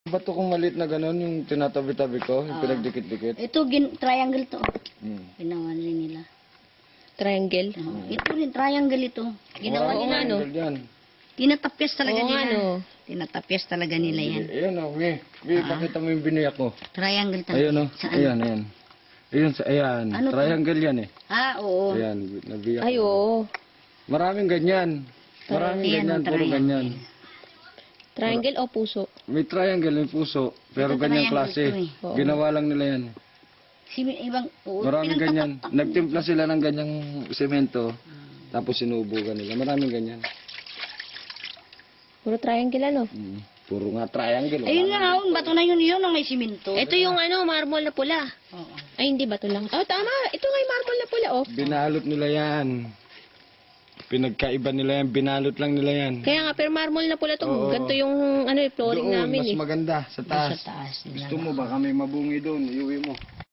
Bato kong maliit na gano'n, yung tinatabi-tabi ko, yung pinagdikit-dikit. Ito, triangle to. Hmm. Ginawa rin nila. Triangle. Ito rin, triangle ito. Ginawa Oo, nila. ano? Yan. Tinatapyas talaga Oo, nila. ano? Tinatapyas talaga nila yan. Ayan o, pakita mo yung biniyak ko. Triangle talaga. Ayan o, Saan? ayan, ayan. Ayan, Ano to? triangle yan eh. Oo. Ayan, nabiyak. Ay, oo. Maraming ganyan. Maraming Ayan, ganyan, puro triangle. ganyan. Triangle o puso? May triangle, may puso, pero Ito ganyang triangle klase. to eh. Oo. Ginawa lang nila yan. Ibang, Maraming ganyan. Nagtimpla sila ng ganyang semento, tapos sinubugan nila. Maraming ganyan. Puro triangle, ano? Puro nga triangle. Ayun nga, bato na yun ang may siminto. Ito yung ano, marble na pula. Oo. Ay, hindi ba ito lang? Oh, tama. Ito nga yung marble na pula, oh. Binalot nila yan. Pinagkaiba nila yan, binalot lang nila yan. Kaya nga, pero marble na pula to. Oo. Ganito yung ano, flooring Doon, namin mas eh. maganda, sa taas. Sa taas nila. Gusto mo, baka may mabungi doon, iuwi mo.